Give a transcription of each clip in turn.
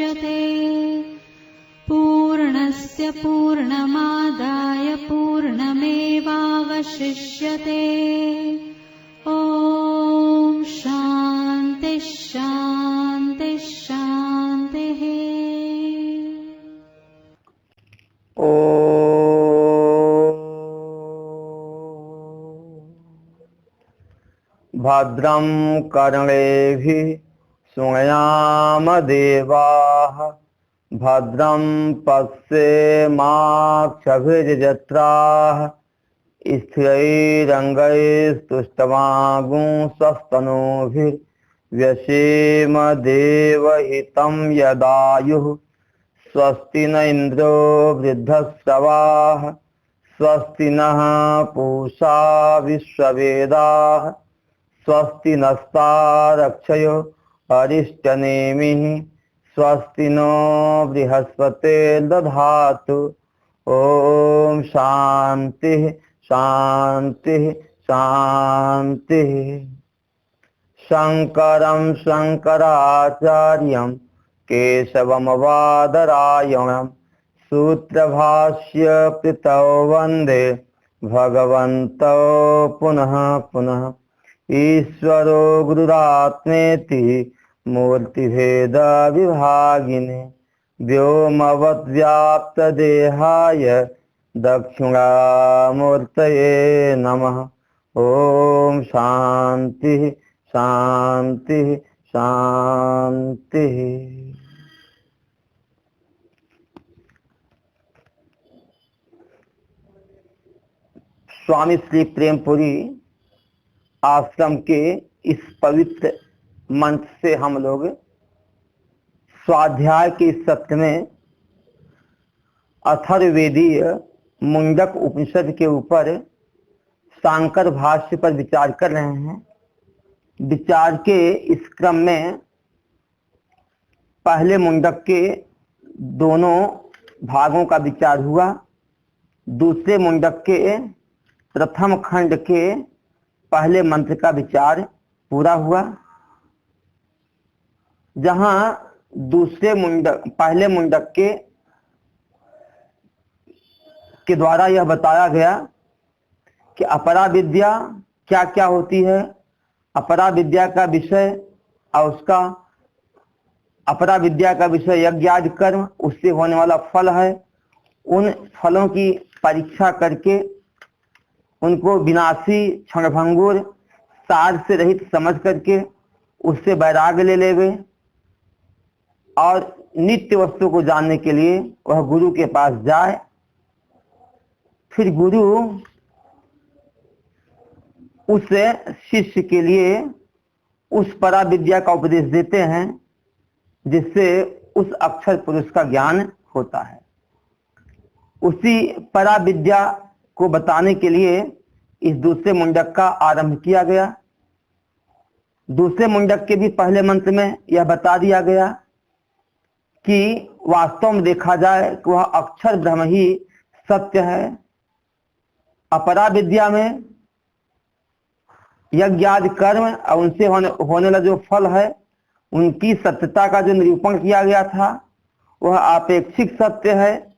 मुच्यते। पूर्णस्य पूर्णमादाय पूर्णमेवावशिष्यते। ॐ शान्ति शान्ति शान्तिः। भद्रं कर्णेभिः शृणुयाम देवाः। भद्रं पश्येमाक्षभिर्यजत्राः। स्थिरैरङ्गैस्तुष्टवागुंसस्तनूभिर्व्यसेम देवहितं यदायुः। स्वस्ति न इन्द्रो वृद्धश्रवाः। स्वस्ति नः पूषा विश्ववेदाः। स्वस्ति नस्तारक्षयो अरिष्टनेमिः। स्वस्ति नो बृहस्पतिर्दधातु। ओम शांति शांति शांति। शंकरं शंकराचार्यं केशवं बादरायणं सूत्रभाष्य कृतौ वन्दे भगवन्तौ पुनः पुनः। ईश्वरो गुरुरात्मेति मूर्तिभेद विभागिने व्योमवद्व्याप्तदेहाय दक्षिणामूर्तये नमः। ओम शांति शांति शांति। स्वामी श्री प्रेमपुरी आश्रम के इस पवित्र मंच से हम लोग स्वाध्याय के इस सत्र में अथर्ववेदीय मुंडक उपनिषद के ऊपर शांकर भाष्य पर विचार कर रहे हैं। विचार के इस क्रम में पहले मुंडक के दोनों भागों का विचार हुआ। दूसरे मुंडक के प्रथम खंड के पहले मंत्र का विचार पूरा हुआ। जहां दूसरे मुंडक पहले मुंडक के द्वारा यह बताया गया कि अपरा विद्या क्या क्या होती है, अपरा विद्या का विषय और उसका अपरा विद्या का विषय यज्ञ आदि कर्म, उससे होने वाला फल है। उन फलों की परीक्षा करके उनको विनाशी क्षणभंगुर सार से रहित समझ करके उससे वैराग्य ले लेवे और नित्य वस्तु को जानने के लिए वह गुरु के पास जाए। फिर गुरु उस शिष्य के लिए उस परा विद्या का उपदेश देते हैं जिससे उस अक्षर पुरुष का ज्ञान होता है। उसी परा विद्या को बताने के लिए इस दूसरे मुंडक का आरंभ किया गया। दूसरे मुंडक के भी पहले मंत्र में यह बता दिया गया कि वास्तव में देखा जाए कि वह अक्षर ब्रह्म ही सत्य है। अपरा विद्या में यज्ञ आदि कर्म और उनसे होने वाला जो फल है उनकी सत्यता का जो निरूपण किया गया था वह आपेक्षिक सत्य है।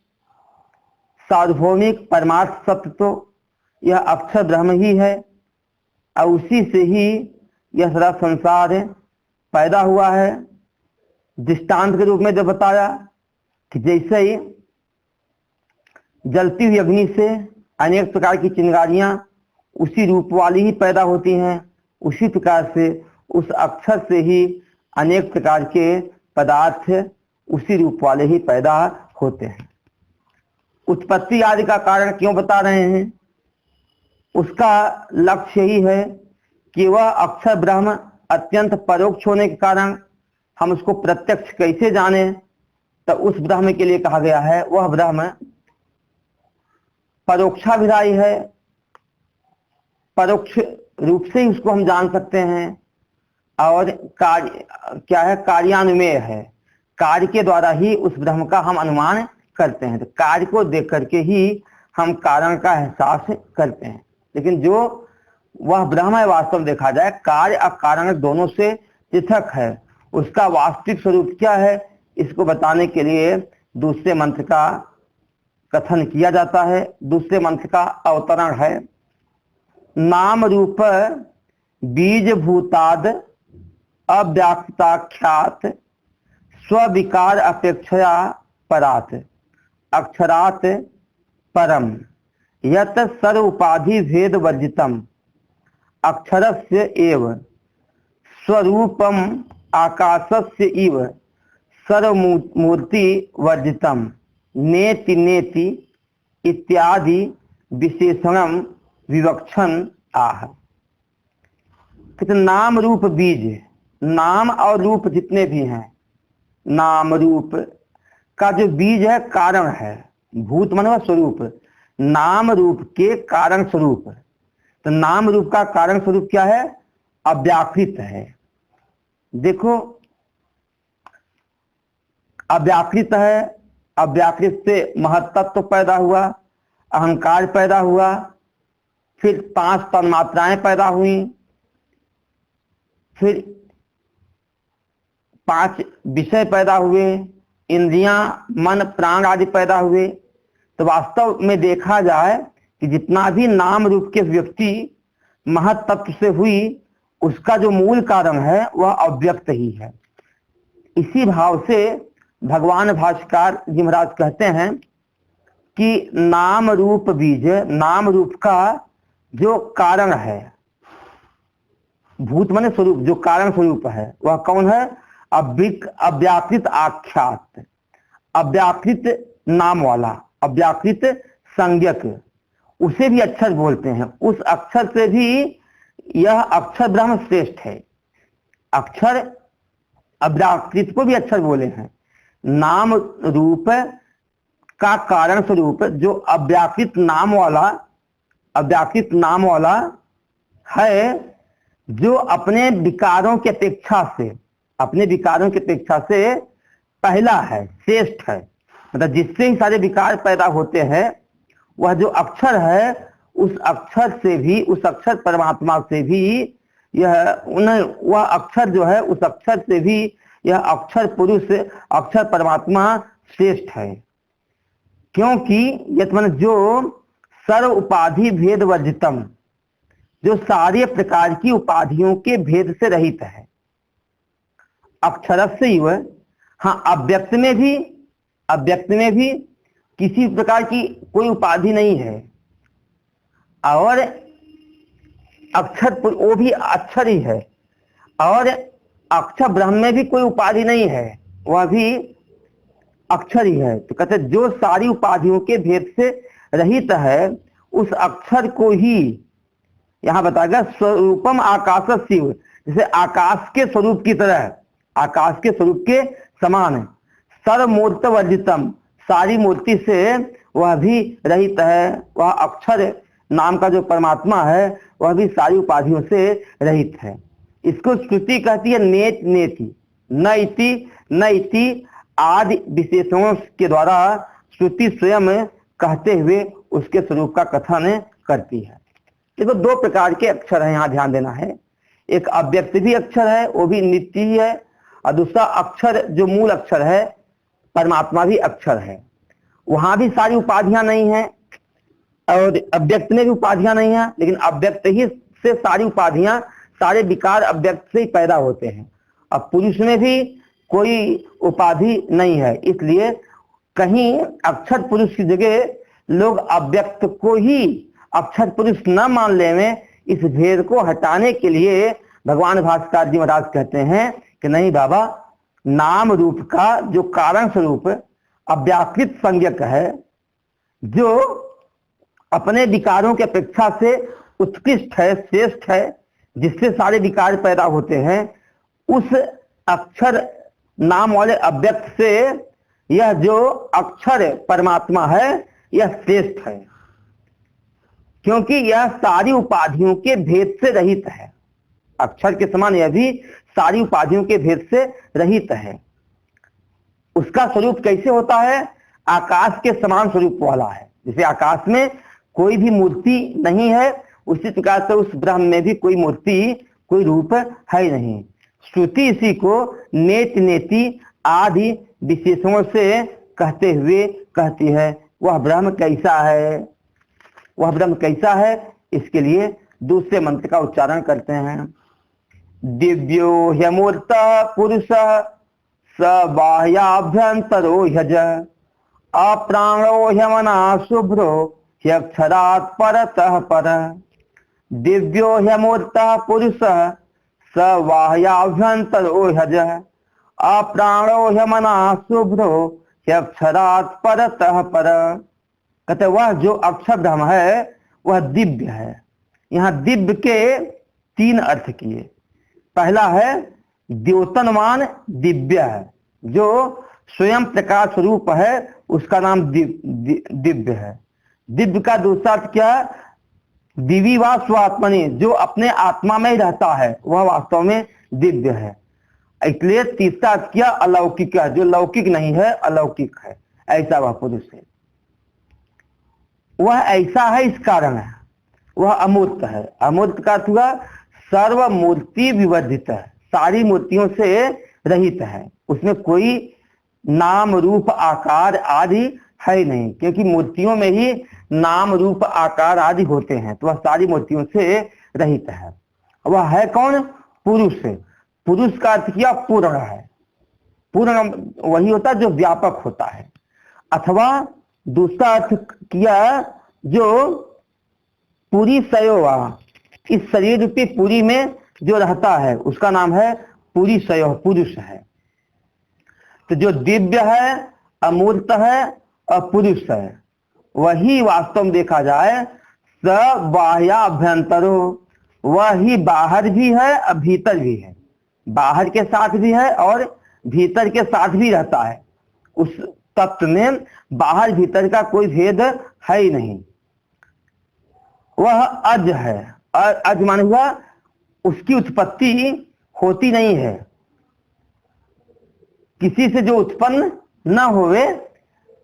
सार्वभौमिक परमार्थ सत्य तो यह अक्षर ब्रह्म ही है और उसी से ही यह सारा संसार पैदा हुआ है। दृष्टांत के रूप में जो बताया कि जैसे ही जलती हुई अग्नि से अनेक प्रकार की चिंगारियां उसी रूप वाली ही पैदा होती हैं, उसी प्रकार से उस अक्षर से ही अनेक प्रकार के पदार्थ उसी रूप वाले ही पैदा होते हैं। उत्पत्ति आदि का कारण क्यों बता रहे हैं? उसका लक्ष्य ही है कि वह अक्षर ब्रह्म अत्यंत परोक्ष होने के कारण हम उसको प्रत्यक्ष कैसे जाने। तो उस ब्रह्म के लिए कहा गया है वह ब्रह्म परोक्षाभिधायी है, परोक्ष रूप से ही उसको हम जान सकते हैं। और कार्य क्या है? कार्यान्वयन है। कार्य के द्वारा ही उस ब्रह्म का हम अनुमान करते हैं। तो कार्य को देख करके ही हम कारण का एहसास करते हैं। लेकिन जो वह ब्रह्म है वास्तव में देखा जाए कार्य और कारण दोनों से पृथक है। उसका वास्तविक स्वरूप क्या है इसको बताने के लिए दूसरे मंत्र का कथन किया जाता है। दूसरे मंत्र का अवतरण है, नाम रूप बीज भूताद अव्याख्यात स्विकार अपेक्षया परात अक्षरात परम यत सर्व उपाधि भेद वर्जितम अक्षरस्य एव स्वरूपम आकाशस्य इव सर्वमूर्ति वर्जितम नेति नेति इत्यादि विशेषणम विवक्षण आह। नाम रूप बीज, नाम और रूप जितने भी हैं, नाम रूप का जो बीज है कारण है, भूत मन स्वरूप, नाम रूप के कारण स्वरूप। तो नाम रूप का कारण स्वरूप क्या है? अव्याकृत है। देखो अव्याकृत है, अव्याकृत से महत्तत्व पैदा हुआ, अहंकार पैदा हुआ, फिर 5 तन्मात्राएं पैदा हुई, फिर 5 विषय पैदा हुए, इंद्रियां, मन, प्राण आदि पैदा हुए। तो वास्तव में देखा जाए कि जितना भी नाम रूप के व्यक्ति महत तत्व से हुई, उसका जो मूल कारण है वह अव्यक्त ही है। इसी भाव से भगवान भाष्यकार जी महाराज कहते हैं कि नाम रूप बीज, नाम रूप का जो कारण है, भूत माने स्वरूप, जो कारण स्वरूप है वह कौन है? अव्याकृत आख्यात, अव्याकृत नाम वाला, अव्याकृत संज्ञक, उसे भी अक्षर बोलते हैं। उस अक्षर से भी यह अक्षर ब्रह्म श्रेष्ठ है। अक्षर अव्याकृत को भी अक्षर बोले हैं। नाम रूप का कारण स्वरूप जो अव्याकृत नाम वाला है, जो अपने विकारों की अपेक्षा से पहला है, श्रेष्ठ है। मतलब जिससे ही सारे विकार पैदा होते हैं, वह जो अक्षर है, उस अक्षर से भी, उस अक्षर परमात्मा से भी वह अक्षर जो है, उस अक्षर से भी यह अक्षर पुरुष, अक्षर परमात्मा श्रेष्ठ है। क्योंकि यत मन जो सर्व उपाधि भेद वर्जितम, जो सारे प्रकार की उपाधियों के भेद से रहित है। अक्षरस्य इव, हाँ अव्यक्त में भी किसी प्रकार की कोई उपाधि नहीं है, और अक्षर वो भी अक्षर ही है, और अक्षर ब्रह्म में भी कोई उपाधि नहीं है, वह भी अक्षर ही है। तो कहते जो सारी उपाधियों के भेद से रहित है, उस अक्षर को ही यहां बताएगा स्वरूपम आकाशस्य, जैसे आकाश के स्वरूप की तरह, आकाश के स्वरूप के समान है। सर्वमूर्त वर्जितम, सारी मूर्ति से वह भी रहित है। वह अक्षर नाम का जो परमात्मा है, वह भी सारी उपाधियों से रहित है। इसको श्रुति कहती है नेत नेति, न इति आदि विशेषणों के द्वारा श्रुति स्वयं कहते हुए उसके स्वरूप का कथन करती है। देखो 2 प्रकार के अक्षर हैं, यहाँ ध्यान देना है। एक अव्यक्त भी अक्षर है, वो भी नित्य ही है, और दूसरा अक्षर जो मूल अक्षर है, परमात्मा भी अक्षर है। वहां भी सारी उपाधियां नहीं है, और अव्यक्त में भी उपाधियां नहीं है, लेकिन अव्यक्त ही से सारी उपाधियां, सारे विकार अव्यक्त से ही पैदा होते हैं। अब पुरुष में भी कोई उपाधि नहीं है, इसलिए कहीं अक्षर पुरुष की जगह लोग अव्यक्त को ही अक्षर पुरुष न मान लेवे। इस भेद को हटाने के लिए भगवान भास्कर जी महाराज कहते हैं कि नहीं बाबा, नाम रूप का जो कारण स्वरूप अव्याकृत संज्ञक है, जो अपने विकारों की अपेक्षा से उत्कृष्ट है, श्रेष्ठ है, जिससे सारे विकार पैदा होते हैं, उस अक्षर नाम वाले अव्यक्त से यह जो अक्षर परमात्मा है, यह श्रेष्ठ है, क्योंकि यह सारी उपाधियों के भेद से रहित है। अक्षर के समान यह भी सारी उपाधियों के भेद से रहित है। उसका स्वरूप कैसे होता है? आकाश के समान स्वरूप वाला है। जैसे आकाश में कोई भी मूर्ति नहीं है, उसी प्रकार से उस ब्रह्म में भी कोई मूर्ति, कोई रूप है नहीं। श्रुति इसी को नेति नेति आदि विशेषणों से कहते हुए कहती है वह ब्रह्म कैसा है, वह ब्रह्म कैसा है। इसके लिए दूसरे मंत्र का उच्चारण करते हैं। दिव्यो ह्यमूर्त पुरुष स बाह्याभ्यंतरो ह्यज अप्राणो ह्यमना शुभ्रो ह्यक्षरात् परतः पर। दिव्यो ह्यमूर्त पुरुष स बाह्याभ्यंतरो ह्यज अप्राणो ह्यमना शुभ्रो ह्यक्षरात् परतः पर। कहते वह जो अक्षर ब्रह्म है वह दिव्य है। यहाँ दिव्य के 3 अर्थ किए। पहला है द्योतनमान दिव्य है, जो स्वयं प्रकाश स्वरूप है उसका नाम दिव्य है। दिव्य का दूसरा अर्थ क्या है? दिवी वा स्वात्मनि, जो अपने आत्मा में ही रहता है वह वास्तव में दिव्य है। इसलिए तीसरा अर्थ किया अलौकिक है, जो लौकिक नहीं है अलौकिक है, ऐसा वह पुरुष है। वह ऐसा है इस कारण है, वह अमूर्त है। अमूर्त का अर्थ हुआ सर्व मूर्ति विवर्जित है, सारी मूर्तियों से रहित है, उसमें कोई नाम रूप आकार आदि है ही नहीं, क्योंकि मूर्तियों में ही नाम रूप आकार आदि होते हैं, तो वह सारी मूर्तियों से रहित है। वह है कौन? पुरुष है। पुरुष का अर्थ किया पूर्ण है। पूर्ण वही होता है जो व्यापक होता है। अथवा दूसरा अर्थ किया जो पूरी सयोवा, इस शरीर रूपी पूरी में जो रहता है उसका नाम है पूरी सयो, पुरुष है। तो जो दिव्य है, अमूर्त है और पुरुष है, वही वास्तव में देखा जाए स बाह्याभ्यंतरो, वही बाहर भी है और भीतर भी है। बाहर के साथ भी है और भीतर के साथ भी रहता है। उस तत्व में बाहर भीतर का कोई भेद है ही नहीं। वह अज है। अज मान हुआ उसकी उत्पत्ति होती नहीं है, किसी से जो उत्पन्न न होवे,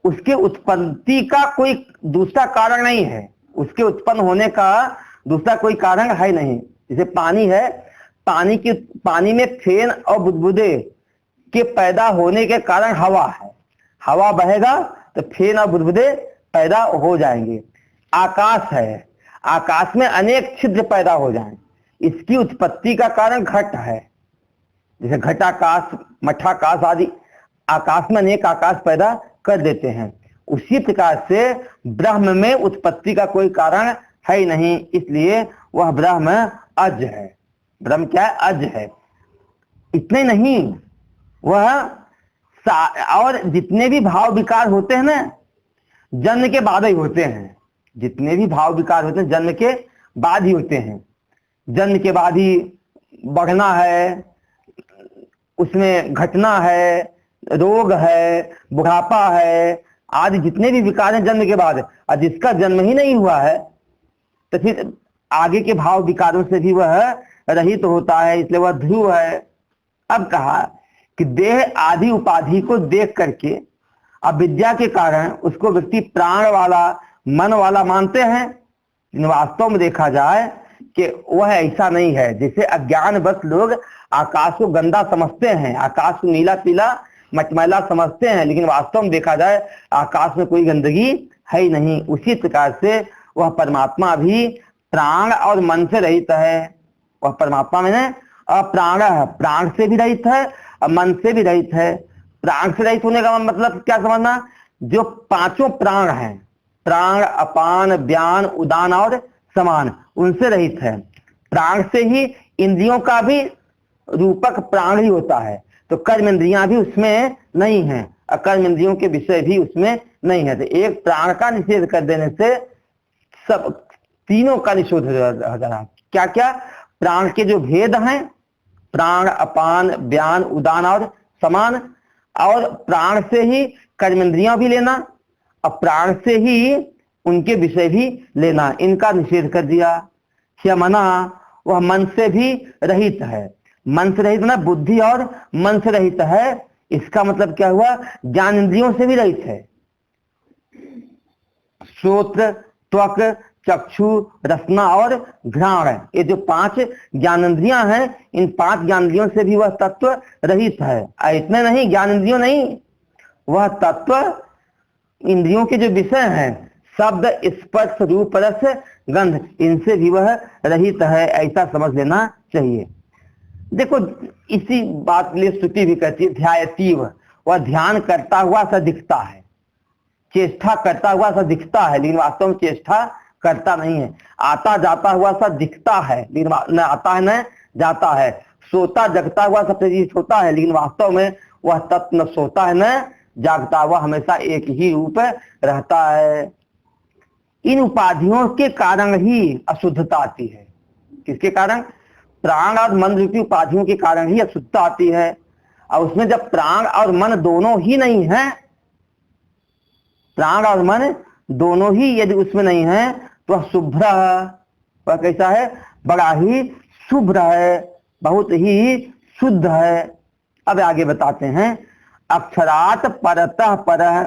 उसके उत्पत्ति का कोई दूसरा कारण नहीं है, उसके उत्पन्न होने का दूसरा कोई कारण है नहीं। जैसे पानी है, पानी में फेन और बुदबुदे के पैदा होने के कारण हवा है, हवा बहेगा तो फेन और बुदबुदे पैदा हो जाएंगे। आकाश है, आकाश में अनेक छिद्र पैदा हो जाएं, इसकी उत्पत्ति का कारण घट है। जैसे घटाकाश, मठाकाश आदि आकाश में अनेक आकाश पैदा कर देते हैं। उसी प्रकार से ब्रह्म में उत्पत्ति का कोई कारण है ही नहीं, इसलिए वह ब्रह्म अज है। ब्रह्म क्या है? अज है। इतने नहीं, वह और जितने भी भाव विकार होते हैं ना, जन्म के बाद ही होते हैं। जितने भी भाव विकार होते हैं जन्म के बाद ही होते हैं। जन्म के बाद ही बढ़ना है, उसमें घटना है, रोग है, बुढ़ापा है आदि जितने भी विकार हैं जन्म के बाद। और जिसका जन्म ही नहीं हुआ है तो फिर आगे के भाव विकारों से भी वह रहित होता है, इसलिए वह ध्रुव है। अब कहा कि देह आदि उपाधि को देख करके अविद्या के कारण उसको व्यक्ति प्राण वाला, मन वाला मानते हैं, लेकिन वास्तव में देखा जाए कि वह ऐसा नहीं है। जैसे अज्ञानवश लोग आकाश को गंदा समझते हैं, आकाश को नीला पीला मटमैला समझते हैं, लेकिन वास्तव में देखा जाए आकाश में कोई गंदगी है ही नहीं। उसी प्रकार से वह परमात्मा भी प्राण और मन से रहित है। वह परमात्मा में अप्राण है, प्राण से भी रहित है और मन से भी रहित है। प्राण से रहित होने का मतलब क्या समझना? जो 5 प्राण हैं, प्राण, अपान, व्यान, उदान और समान, उनसे रहित है। प्राण से ही इंद्रियों का भी रूपक प्राण ही होता है, तो कर्म इंद्रियां भी उसमें नहीं है और कर्म इंद्रियों के विषय भी उसमें नहीं है। तो एक प्राण का निषेध कर देने से सब तीनों का निषेध हो जाना। क्या क्या? प्राण के जो भेद हैं, प्राण, अपान, व्यान, उदान और समान, और प्राण से ही कर्मेंद्रियां भी लेना और प्राण से ही उनके विषय भी लेना, इनका निषेध कर दिया। ह्यमना, वह मन से भी रहित है। मन से रहित ना, बुद्धि और मन से रहित है। इसका मतलब क्या हुआ? ज्ञान इंद्रियों से भी रहित है। श्रोत्र, त्वक, चक्षु, रसना और घ्राण, ये जो 5 ज्ञानेंद्रियां हैं, इन 5 ज्ञानेंद्रियों से भी वह तत्व रहित है। इतने नहीं, ज्ञानेंद्रियों नहीं, वह तत्व इंद्रियों के जो विषय हैं, शब्द, स्पर्श, रूप, रस, गंध, इनसे भी वह रहित है, ऐसा समझ लेना चाहिए। देखो, इसी बात के लिए श्रुति भी कहती है ध्यायतीव, वह ध्यान करता हुआ सा दिखता है, चेष्टा करता हुआ सा दिखता है, लेकिन वास्तव में चेष्टा करता नहीं है। आता जाता हुआ सा दिखता है, लेकिन न आता है न जाता है। सोता जगता हुआ सा प्रतीत होता है, लेकिन वास्तव में वह तत्व न सोता है न जागता, वह हमेशा एक ही रूप रहता है। इन उपाधियों के कारण ही अशुद्धता आती है। किसके कारण? प्राण और मन रूपी उपाधियों के कारण ही अशुद्धता आती है। और उसमें जब प्राण और मन दोनों ही नहीं है, प्राण और मन दोनों ही यदि उसमें नहीं है, तो वह शुभ्र है। वह कैसा है? बड़ा ही शुभ्र है, बहुत ही शुद्ध है। अब आगे बताते हैं, अक्षरात परतः परः,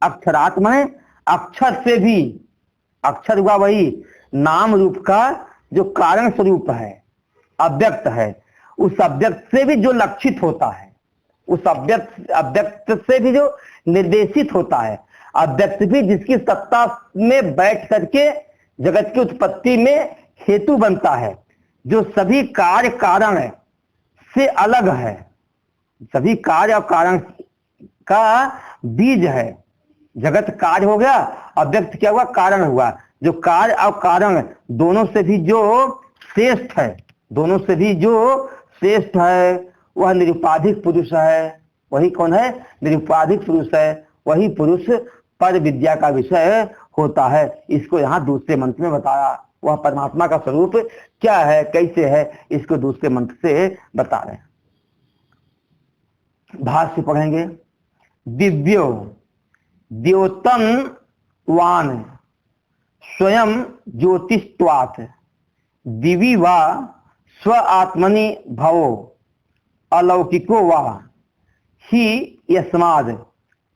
अक्षरात में अक्षर से भी, अक्षर हुआ वही नाम रूप का जो कारण स्वरूप है, अव्यक्त है, उस अव्यक्त से भी जो लक्षित होता है, उस अव्यक्त से भी जो निर्देशित होता है, अव्यक्त भी जिसकी सत्ता में बैठ करके जगत की उत्पत्ति में हेतु बनता है, जो सभी कार्य कारण से अलग है, सभी कार्य और कारण का बीज है। जगत कार्य हो गया, अव्यक्त क्या हुआ? कारण हुआ। जो कार्य और कारण दोनों से भी जो श्रेष्ठ है, दोनों से भी जो श्रेष्ठ है, वह निरुपाधिक पुरुष है। वही कौन है? निरुपाधिक पुरुष है। वही पुरुष पर विद्या का विषय होता है। इसको यहाँ दूसरे मंत्र में बताया। वह परमात्मा का स्वरूप क्या है, कैसे है, इसको दूसरे मंत्र से बता रहे हैं। भाष्य पढ़ेंगे। दिव्यो द्योतनवान स्वयं ज्योतिष्त्वात् दिवि वा स्व आत्मनि भवो अलौकिको वा ही यस्माद्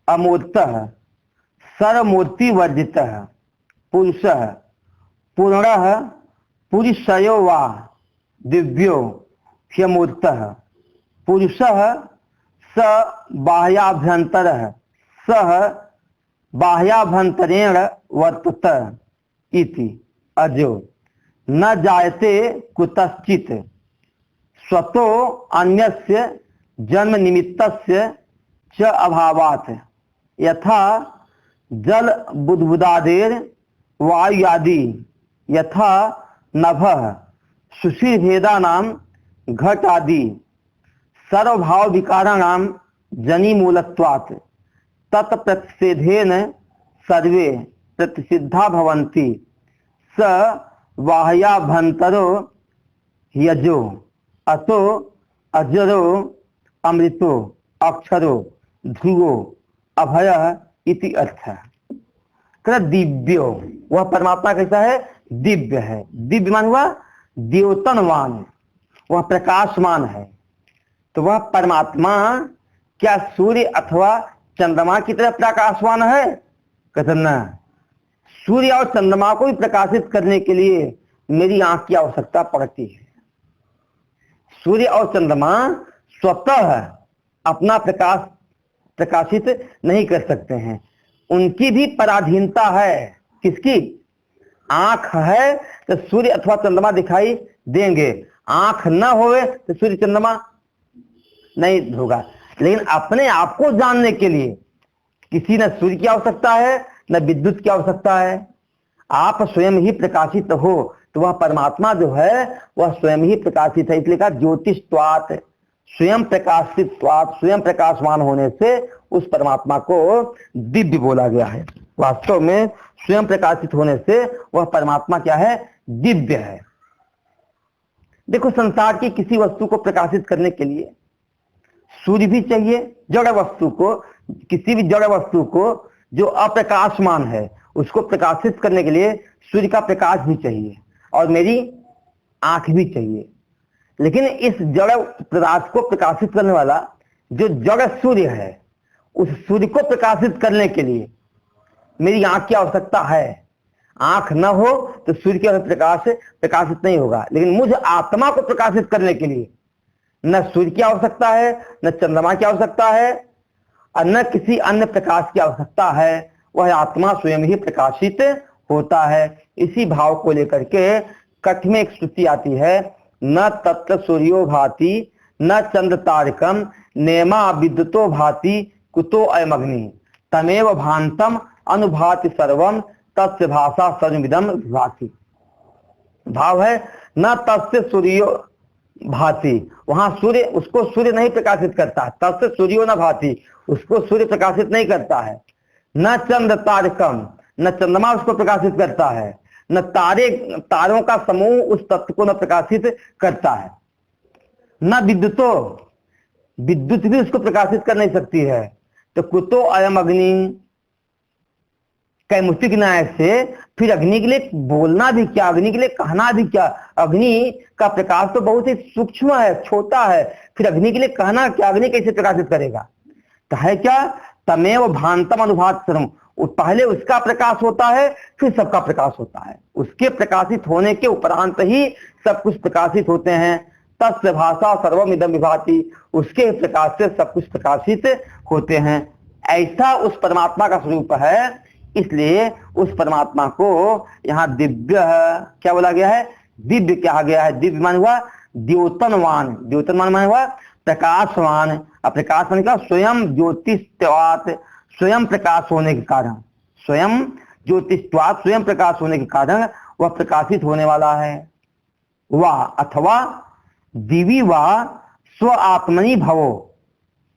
अमूर्तः सर्वमूर्ति वर्जितः पुरुषः पूर्णः पुरुषयो वा दिव्यो ह्यमूर्तः पुरुषः स बाह्याभ्यन्तरः सह बाह्याभ्यन्तरेण वर्तते इति अजो न जायते कुतश्चित् स्वतो अन्यस्य जन्म निमित्तस्य च अभावात् यथा जल बुद्बुदादेर वायुयादि यथा नभः सुशीर्भेदानां घट आदि सर्वभाव विकाराणां जनिमूलत्वात् तत्प्रतिषेधेन सर्वे प्रतिसिद्धा भवन्ति स बाह्याभ्यन्तरो यजो अतो अजरो अमृतो अक्षरो ध्रुवो अभयः इति अर्थ। दिव्यो, वह परमात्मा कैसा है? दिव्य है। दिव्य मान हुआ द्योतनवान, वह प्रकाशमान है। तो वह परमात्मा क्या सूर्य अथवा चंद्रमा की तरह प्रकाशवान है? कहते न, सूर्य और चंद्रमा को भी प्रकाशित करने के लिए मेरी आंख की आवश्यकता पड़ती है। सूर्य और चंद्रमा स्वतः अपना प्रकाश प्रकाशित नहीं कर सकते हैं, उनकी भी पराधीनता है। किसकी? आंख है तो सूर्य अथवा चंद्रमा दिखाई देंगे, आंख न होवे तो सूर्य चंद्रमा नहीं होगा। लेकिन अपने आप को जानने के लिए किसी न सूर्य की आवश्यकता है न विद्युत की आवश्यकता है। आप स्वयं ही प्रकाशित हो, तो वह परमात्मा जो है वह स्वयं ही प्रकाशित है। इसलिए कहा ज्योतिष्त्वात्, स्वयं प्रकाशित्वात्, स्वयं प्रकाशवान होने से उस परमात्मा को दिव्य बोला गया है। वास्तव में स्वयं प्रकाशित होने से वह परमात्मा क्या है? दिव्य है। देखो, संसार की किसी वस्तु को प्रकाशित करने के लिए सूर्य भी चाहिए। जड़ वस्तु को, किसी भी जड़ वस्तु को जो अप्रकाशमान है उसको प्रकाशित करने के लिए सूर्य का प्रकाश भी चाहिए और मेरी आंख भी चाहिए। लेकिन इस जड़ पदार्थ को प्रकाशित करने वाला जो जड़ सूर्य है, उस सूर्य को प्रकाशित करने के लिए मेरी आंख की आवश्यकता है। आंख न हो तो सूर्य के प्रकाश से प्रकाशित नहीं होगा, लेकिन मुझ आत्मा को प्रकाशित करने के लिए न सूर्य की आवश्यकता है, न चंद्रमा की आवश्यकता है, और न किसी अन्य प्रकाश की आवश्यकता है। वह आत्मा स्वयं ही प्रकाशित होता है। इसी भाव को लेकर के कठ में एक श्रुति आती है, न तत्र सूर्यो भाति न चंद्र तारकम नेमा विद्युतो भाति कुतो अयमग्नि तमेव भांतम अनुभाति सर्वम तस्य भाषा सर्वमिदं भाति। भाव है न तस्य सूर्यो भाति, वहां सूर्य, उसको सूर्य नहीं प्रकाशित करता है। तस्य सूर्यो न भाति, उसको सूर्य प्रकाशित नहीं करता है। न चंद्र तारकम, न चंद्रमा उसको प्रकाशित करता है, न तारों का समूह उस तत्व को न प्रकाशित करता है। न विद्युतो, विद्युत भी उसको प्रकाशित कर नहीं सकती है। तो कुतो अयम अग्नि, कैमुतिक न्याय से फिर अग्नि के लिए बोलना भी क्या, अग्नि के लिए कहना भी क्या। अग्नि का प्रकाश तो बहुत ही सूक्ष्म है, छोटा है, फिर अग्नि के लिए कहना क्या, अग्नि कैसे प्रकाशित करेगा। तो है क्या, तमेव भांतम अनुभात सर्वम, पहले उसका प्रकाश होता है फिर सबका प्रकाश होता है। उसके प्रकाशित होने के उपरांत ही सब कुछ प्रकाशित होते हैं। तस्य भाषा सर्वम इदं विभाति, उसके प्रकाश से सब कुछ प्रकाशित होते हैं। ऐसा उस परमात्मा का स्वरूप है, इसलिए उस परमात्मा को यहाँ दिव्य क्या बोला गया है, दिव्य कहा गया है। दिव्य मान हुआ द्योतनवान, द्योतनवान मान हुआ प्रकाशवान। प्रकाश मान क्या, स्वयं ज्योतिष्वात, स्वयं प्रकाश होने के कारण, स्वयं ज्योतिष्वात, स्वयं प्रकाश होने के कारण वह प्रकाशित होने वाला है। वह अथवा दिवी वा स्व आत्मनि भवो,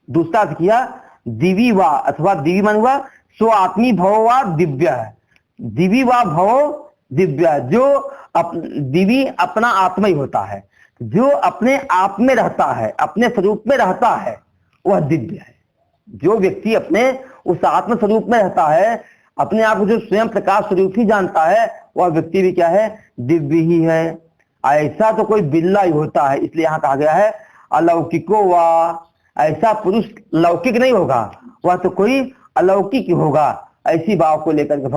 दूसरा अर्थ किया दिवी वा अथवा दिवी मान हुआ स्व आत्मी भवो वा दिव्य है। दिवी वा भवो दिव्य, जो दिवी अपना आत्मा ही होता है, जो अपने आप में रहता है, अपने स्वरूप में रहता है, वह दिव्य है। जो व्यक्ति अपने उस आत्म स्वरूप में रहता है, अपने आप को जो स्वयं प्रकाश स्वरूप ही जानता है, वह व्यक्ति भी क्या है, दिव्य ही है। ऐसा तो कोई बिल्ला ही होता है, इसलिए यहाँ कहा गया है अलौकिको वा, ऐसा पुरुष लौकिक नहीं होगा, वह तो कोई अलौकिक होगा। ऐसी भाव को लेकर के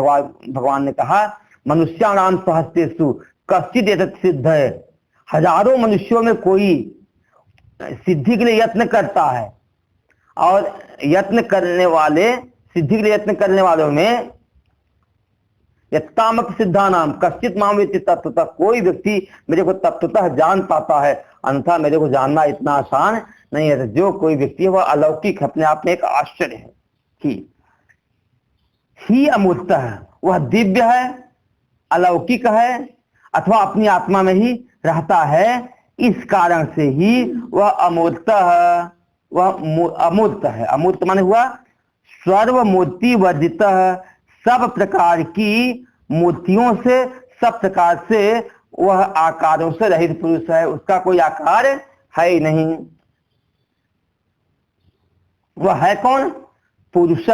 भगवान ने कहा मनुष्याणाम सहस्तेषु कश्चित् एतत् सिद्ध है, हजारों मनुष्यों में कोई सिद्धि के लिए यत्न करता है, और यत्न करने वाले, सिद्धि के लिए यत्न करने वालों में यत्तामप सिद्धा नाम कश्चित माम वेत्ति तत्वतः, कोई व्यक्ति मेरे को तत्वतः जान पाता है, अन्यथा मेरे को जानना इतना आसान नहीं है। जो कोई व्यक्ति है वह अलौकिक अपने आप में एक आश्चर्य है ही अमूर्त है, वह दिव्य है, अलौकिक है, अथवा अपनी आत्मा में ही रहता है। इस कारण से ही वह अमूर्त है, वह अमूर्त है। अमूर्त माने हुआ सर्व मूर्ति वर्जित, सब प्रकार की मूर्तियों से, सब प्रकार से वह आकारों से रहित पुरुष है। उसका कोई आकार है ही नहीं। वह है कौन, पुरुष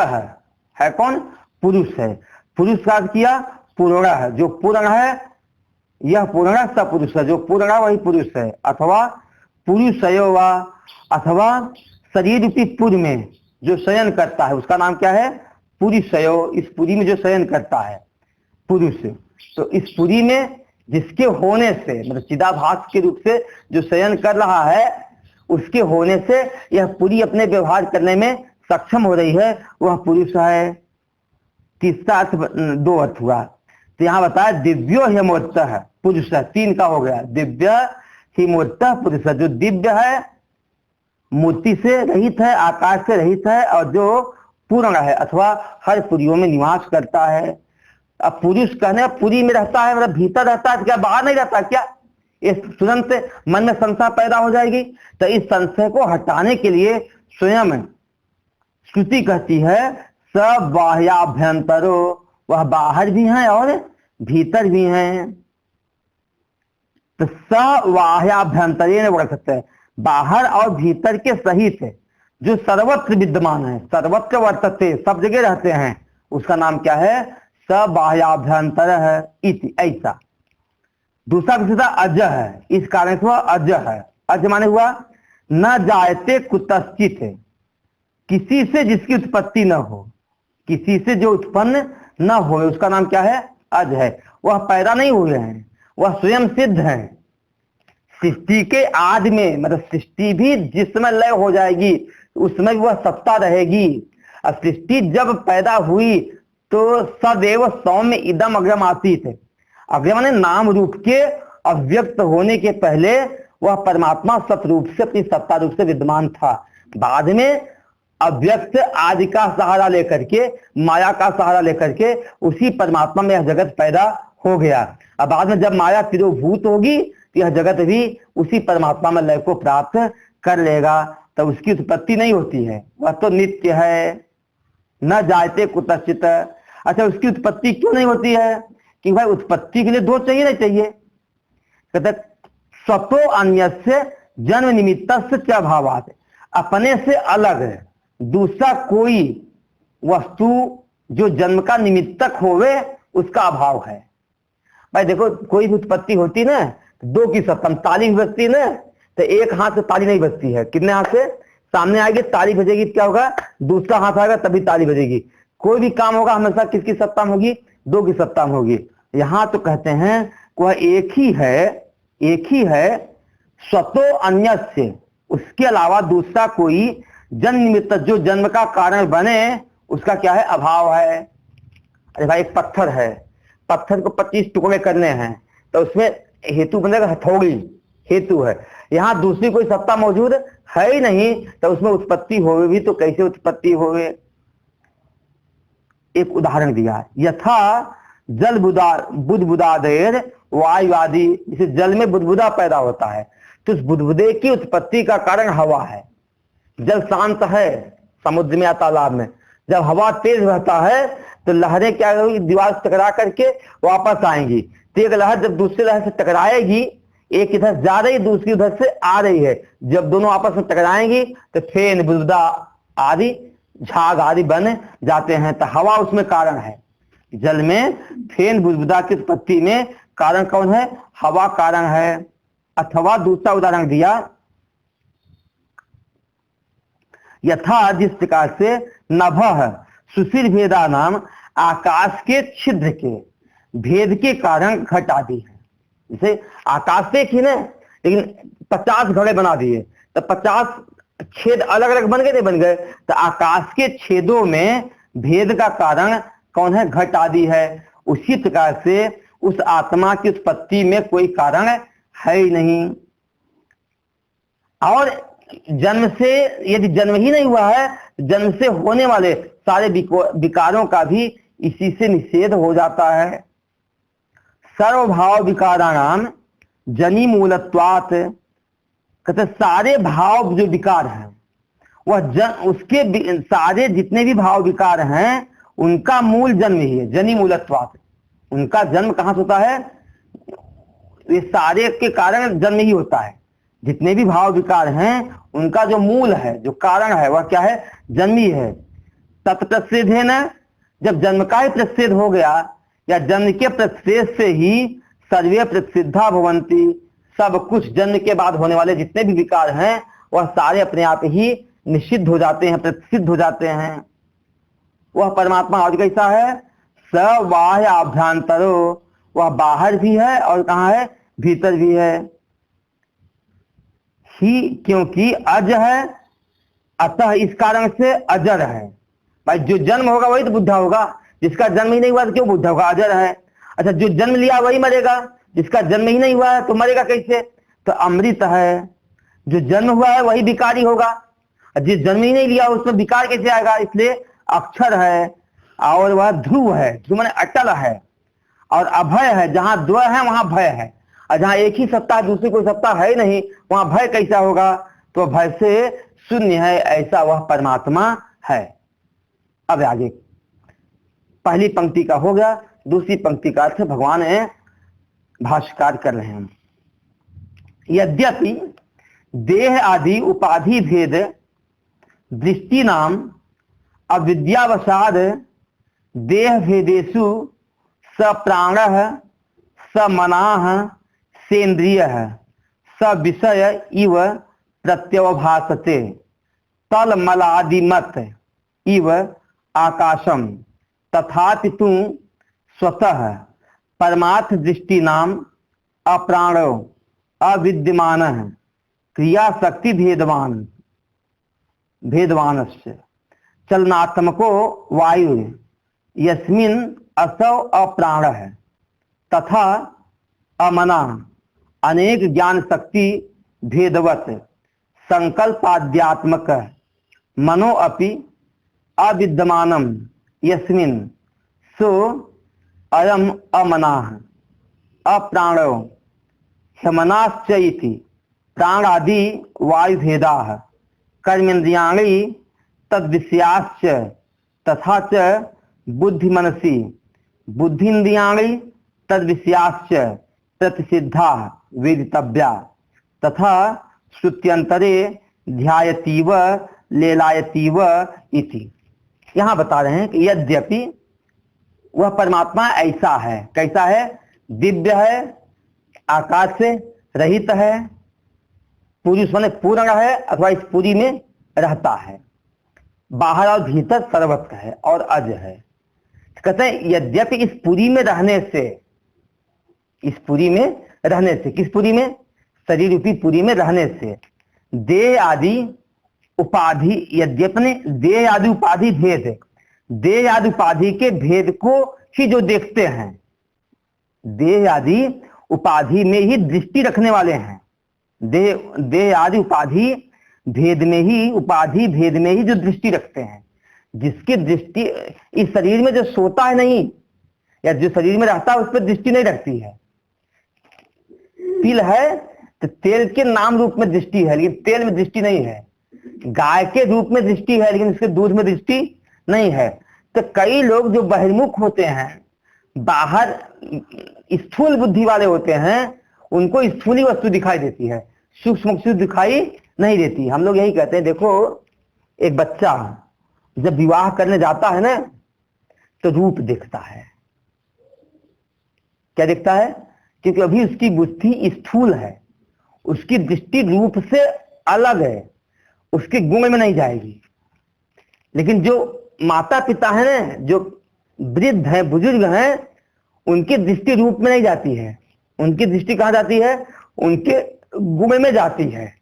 है कौन, पुरुष है। पुरुष का अर्थ किया पूर्ण है, जो पूर्ण है यह पूर्ण सब पुरुष है, जो पूर्ण है वही पुरुष है। अथवा पुरुषयो वा, अथवा शरीर रूपी पुर में जो शयन करता है उसका नाम क्या है, पुरुषयो। इस पुरी में जो शयन करता है पुरुष, तो इस पुरी में जिसके होने से, मतलब चिदाभास के रूप से जो शयन कर रहा है, उसके होने से यह पुरी अपने व्यवहार करने में सक्षम हो रही है, वह पुरुष है। तीसरा अर्थ, दो अर्थ हुआ। तो यहाँ बताया दिव्यो हिमोत्त है, पुरुष है, तीन का हो गया। दिव्य हिमोत्त पुरुष, जो दिव्य है, मूर्ति से रहित है, आकाश से रहित है, और जो पूर्ण है अथवा हर पुरियों में निवास करता है। अब पुरुष कहने पुरी में रहता है, मतलब भीतर रहता है, क्या बाहर नहीं रहता क्या? इस तुरंत मन में संशय पैदा हो जाएगी। तो इस संशय को हटाने के लिए स्वयं श्रुति कहती है सब बाह्याभ्यंतरो, वह बाहर भी हैं और भीतर भी हैं। तो सबाह्याभ्यंतरे बोल सकते हैं, बाहर और भीतर के सहित जो सर्वत्र विद्यमान है, सर्वत्र वर्तते, सब जगह रहते हैं, उसका नाम क्या है, सबाह्याभ्यंतर है इति, ऐसा। दूसरा विशेषता अज है, इस कारण से वह अज है। अज माने हुआ न जायते कुतश्चित, किसी से जिसकी उत्पत्ति न हो, किसी से जो उत्पन्न न हो, उसका नाम क्या है, अज है, वह पैदा नहीं हुए हैं, वह स्वयं सिद्ध है। सृष्टि के आदि में, मतलब सृष्टि भी जिस समय लय हो जाएगी उसमें भी वह सत्ता रहेगी। और सृष्टि जब पैदा हुई तो सदैव सौम्य इदम अग्रम आसीत है। अग्रम ने नाम रूप के अव्यक्त होने के पहले वह परमात्मा सतरूप से, अपनी सत्ता रूप से विद्यमान था। बाद में अव्यक्त आदि का सहारा लेकर के, माया का सहारा लेकर के उसी परमात्मा में यह जगत पैदा हो गया। अब बाद में जब माया तिरोभूत होगी तो यह जगत भी उसी परमात्मा में लय को प्राप्त कर लेगा, तब उसकी उत्पत्ति नहीं होती है। वह तो नित्य है, न जायते कुतश्चित। अच्छा, उसकी उत्पत्ति क्यों नहीं होती है? कि भाई उत्पत्ति के लिए दो चाहिए, नहीं चाहिए। कहते स्वतो अन्यस्य जन्म निमित्तस्य च अभावात्, अपने से अलग दूसरा कोई वस्तु जो जन्म का निमित्तक होवे उसका अभाव है। भाई देखो, कोई भी उत्पत्ति होती ना, दो की सत्ता, ताली भी बजती ना, तो एक हाथ से ताली नहीं बजती है। कितने हाथ से? सामने आएगी ताली बजेगी, क्या होगा? दूसरा हाथ आएगा तभी ताली बजेगी। कोई भी काम होगा हमेशा किसकी सत्ता में होगी? दो की सत्ता में होगी। यहां तो कहते हैं वह एक ही है, स्वतो अन्यस्य, उसके अलावा दूसरा कोई जन्म निमित्त जो जन्म का कारण बने उसका क्या है? अभाव है। अरे भाई, एक पत्थर है, पत्थर को 25 टुकड़े करने हैं तो उसमें हेतु बनेगा, हथौड़ी हेतु है। यहाँ दूसरी कोई सत्ता मौजूद है ही नहीं, तो उसमें उत्पत्ति होवे भी तो कैसे उत्पत्ति होवे? एक उदाहरण दिया, यथा जल बुदबुदादेर वायु आदि, जिसे जल में बुदबुदा पैदा होता है तो उस बुदबुदे की उत्पत्ति का कारण हवा है। जल शांत है समुद्र में या तालाब में, जब हवा तेज बहता है तो लहरें क्या होगी? दीवार से टकरा करके वापस आएंगी। तो एक लहर जब दूसरी लहर से टकराएगी, एक इधर जा रही दूसरी उधर से आ रही है, जब दोनों आपस में टकराएंगी तो फेन बुदबुदा आदि झाग आदि बन जाते हैं। तो हवा उसमें कारण है। जल में फेन बुदबुदा की उत्पत्ति में कारण कौन है? हवा कारण है। अथवा दूसरा उदाहरण दिया, यथा जिस प्रकार से नभः सुशील भेदा नाम, आकाश के छिद्र के भेद के कारण घट आदि है। जैसे आकाश से ही ना, लेकिन 50 घड़े बना दिए तो 50 छेद अलग अलग बन गए, नहीं बन गए? तो आकाश के छेदों में भेद का कारण कौन है? घट आदि है। उसी प्रकार से उस आत्मा की उत्पत्ति में कोई कारण है ही नहीं। और जन्म से, यदि जन्म ही नहीं हुआ है, जन्म से होने वाले सारे विकारों का भी इसी से निषेध हो जाता है। सर्वभाव विकाराणाम जनी मूलत्वात्, कहते सारे भाव जो विकार हैं वह उसके सारे जितने भी भाव विकार हैं उनका मूल जन्म ही है। जनी मूलत्वात्, उनका जन्म कहां से होता है? ये सारे के कारण जन्म ही होता है। जितने भी भाव विकार हैं उनका जो मूल है, जो कारण है, वह क्या है? जन्म ही है। तत्प्रसिद्ध है ना, जब जन्म का ही प्रसिद्ध हो गया, या जन्म के प्रसिद्ध से ही सर्वे प्रसिद्धा भवंती, सब कुछ जन्म के बाद होने वाले जितने भी विकार हैं वह सारे अपने आप ही निषिद्ध हो जाते हैं, प्रसिद्ध हो जाते हैं। वह परमात्मा आज कैसा है? स बाह्य आभ्यंतरो, वह बाहर भी है और कहाँ है? भीतर भी है ही, क्योंकि अज है, अतः इस कारण से अजर है। भाई जो जन्म होगा वही तो बुद्धा होगा, जिसका जन्म ही नहीं हुआ तो क्यों बुद्धा होगा? अजर है। अच्छा, जो जन्म लिया वही मरेगा, जिसका जन्म ही नहीं हुआ है तो मरेगा कैसे? तो अमृत है। जो जन्म हुआ है वही विकारी होगा, जिस जन्म ही नहीं लिया उसमें विकार कैसे आएगा? इसलिए अक्षर है और वह ध्रुव है, ध्रुव माने अटल है, और अभय है। जहां द्वय है वहां भय है, और जहां एक ही सत्ता है दूसरी कोई सत्ता है नहीं, वहां भय कैसा होगा? तो भय से शून्य है, ऐसा वह परमात्मा है। अब आगे पहली पंक्ति का हो गया, दूसरी पंक्ति का अर्थ भगवान है भाष्यकार कर रहे हैं। यद्यपि देह आदि उपाधि भेद दृष्टि नाम अविद्यावसाद देह भेदेषु स प्राण स मनाः सेन्द्रिय स विषय इव प्रत्यवभासते तलमलादिमत इव आकाशम तथापि तु स्वतः परमार्थ दृष्टि नाम अप्राणो अविद्यमान क्रिया शक्ति भेदवानस्य चलनात्मको वायु यस्मिन् असौ अप्राण है तथा अमना अनेक ज्ञान शक्ति भेदवत संकल्पाद्यात्मक मनो अपि अविद्यमानम यस्मिन् सो अयम अमनाः अप्राणो ह्यमनाश्च इति प्राणादि वायुभेदाः कर्मेन्द्रियाणि तद्विषयाश्च तथा च बुद्धिमनसि बुद्धीन्द्रियाणि तद्विषयाश्च प्रतिषिद्धाः वेदितव्या तथा श्रुत्यंतरे ध्यायतीव लेलायतीव इति। यहाँ बता रहे हैं कि यद्यपि वह परमात्मा ऐसा है, कैसा है? दिव्य है, आकाश से रहित है, पूरी उसमें पूर्ण है अथवा इस पूरी में रहता है, बाहर और भीतर सर्वत्र है और अज है। कहते हैं यद्यपि इस पूरी में रहने से, इस पूरी में रहने से, किस पूरी में? शरीर रूपी पूरी में रहने से देह आदि उपाधि, यद्यपि देह आदि उपाधि भेद, देह आदि उपाधि के भेद को ही जो देखते हैं, देह आदि उपाधि में ही दृष्टि रखने वाले हैं, देह आदि उपाधि भेद में ही, उपाधि भेद में ही जो दृष्टि रखते हैं, जिसकी दृष्टि इस शरीर में जो सोता है नहीं, या जो शरीर में रहता है उस पर दृष्टि नहीं रखती है। तिल है तो तेल के नाम रूप में दृष्टि है लेकिन तेल में दृष्टि नहीं है, गाय के रूप में दृष्टि है लेकिन इसके दूध में दृष्टि नहीं है। तो कई लोग जो बहिर्मुख होते हैं, बाहर स्थूल बुद्धि वाले होते हैं, उनको स्थूली वस्तु दिखाई देती है, सूक्ष्म वस्तु दिखाई नहीं देती। हम लोग यही कहते हैं, देखो एक बच्चा जब विवाह करने जाता है ना तो रूप देखता है। क्या देखता है? क्योंकि अभी उसकी बुद्धि स्थूल है, उसकी दृष्टि रूप से अलग है, उसके गुण में नहीं जाएगी। लेकिन जो माता पिता है ना, जो वृद्ध हैं, बुजुर्ग हैं, उनकी दृष्टि रूप में नहीं जाती है, उनकी दृष्टि कहाँ जाती है? उनके गुण में जाती है।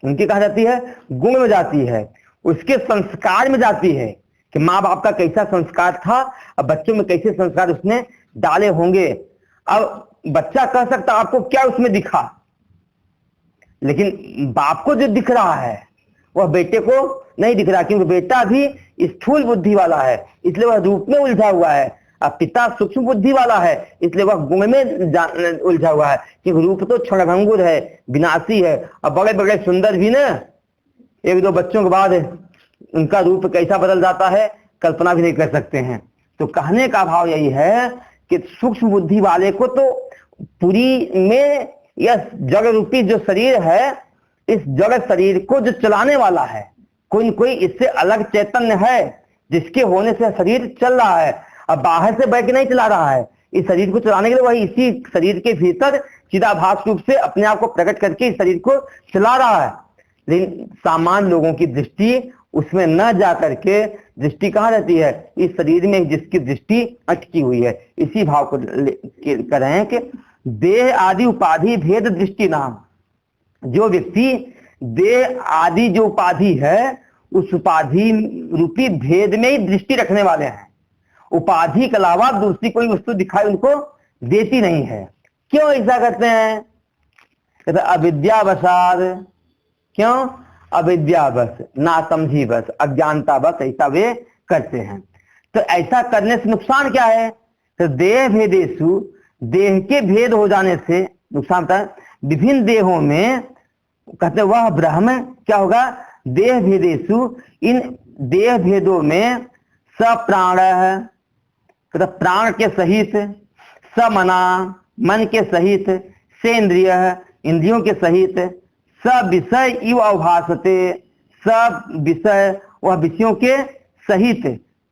उनकी कहाँ जाती है? गुण में जाती है, उसके संस्कार में जाती है कि माँ बाप का कैसा संस्कार था और बच्चों में कैसे संस्कार उसने डाले होंगे। अब बच्चा कह सकता आपको क्या उसमें दिखा, लेकिन बाप को जो दिख रहा है वह बेटे को नहीं दिख रहा, क्योंकि बेटा भी स्थूल बुद्धि वाला है इसलिए वह रूप में उलझा हुआ है, और पिता सूक्ष्म बुद्धि वाला है इसलिए वह गुण में उलझा हुआ है, क्योंकि रूप तो क्षणभंगुर है, विनाशी है। और बड़े बड़े सुंदर भी ना, एक दो बच्चों के बाद उनका रूप कैसा बदल जाता है कल्पना भी नहीं कर सकते हैं। तो कहने का भाव यही है कि सूक्ष्म बुद्धि वाले को तो पूरी में यह जड़ रूपी जो शरीर है, इस जड़ शरीर को जो चलाने वाला है, कोई न कोई इससे अलग चैतन्य है जिसके होने से शरीर चल रहा है। अब बाहर से बैठ के नहीं चला रहा है, इस शरीर को चलाने के लिए वही इसी शरीर के भीतर चिदाभास रूप से अपने आप को प्रकट करके इस शरीर को चला रहा है। लेकिन सामान्य लोगों की दृष्टि उसमें न जा करके दृष्टि कहाँ रहती है? इस शरीर में जिसकी दृष्टि अटकी हुई है। इसी भाव को कर रहे हैं कि देह आदि उपाधि भेद दृष्टि नाम, जो व्यक्ति देह आदि जो उपाधि है उस उपाधि रूपी भेद में ही दृष्टि रखने वाले हैं, उपाधि के अलावा दूसरी कोई वस्तु दिखाई उनको देती नहीं है। क्यों ऐसा करते हैं? कहते अविद्यावसाद। क्यों? अविद्यावश, ना समझी बस, अज्ञानता बस, ऐसा वे करते हैं। तो ऐसा करने से नुकसान क्या है? तो देह भेदेशु, देह के भेद हो जाने से नुकसान होता है। विभिन्न देहों में कहते वह ब्रह्म क्या होगा? देह भेदेशु, इन देह भेदों में सप्राण है, प्राण के सहित, समना मन के सहित, सेंद्रिय इंद्रियों के सहित, सब विषय इव अवभासते, सब विषय वह विषयों के सहित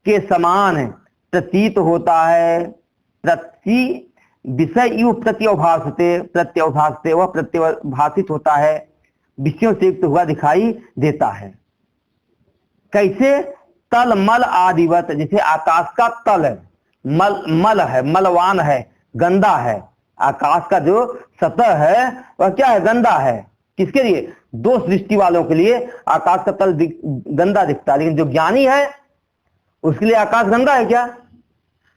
के समान प्रतीत होता है। प्रति विषय इव प्रत्यवभासते, प्रत्यवभासते वह प्रत्यवभाषित होता है, विषयों से युक्त हुआ दिखाई देता है। कैसे? तल मल आदिवत, जैसे आकाश का तल है मल है, मलवान है, गंदा है। आकाश का जो सतह है वह क्या है? गंदा है। किसके लिए? दोष दृष्टि वालों के लिए आकाश का तल गंदा दिखता है, लेकिन जो ज्ञानी है उसके लिए आकाश गंदा है क्या?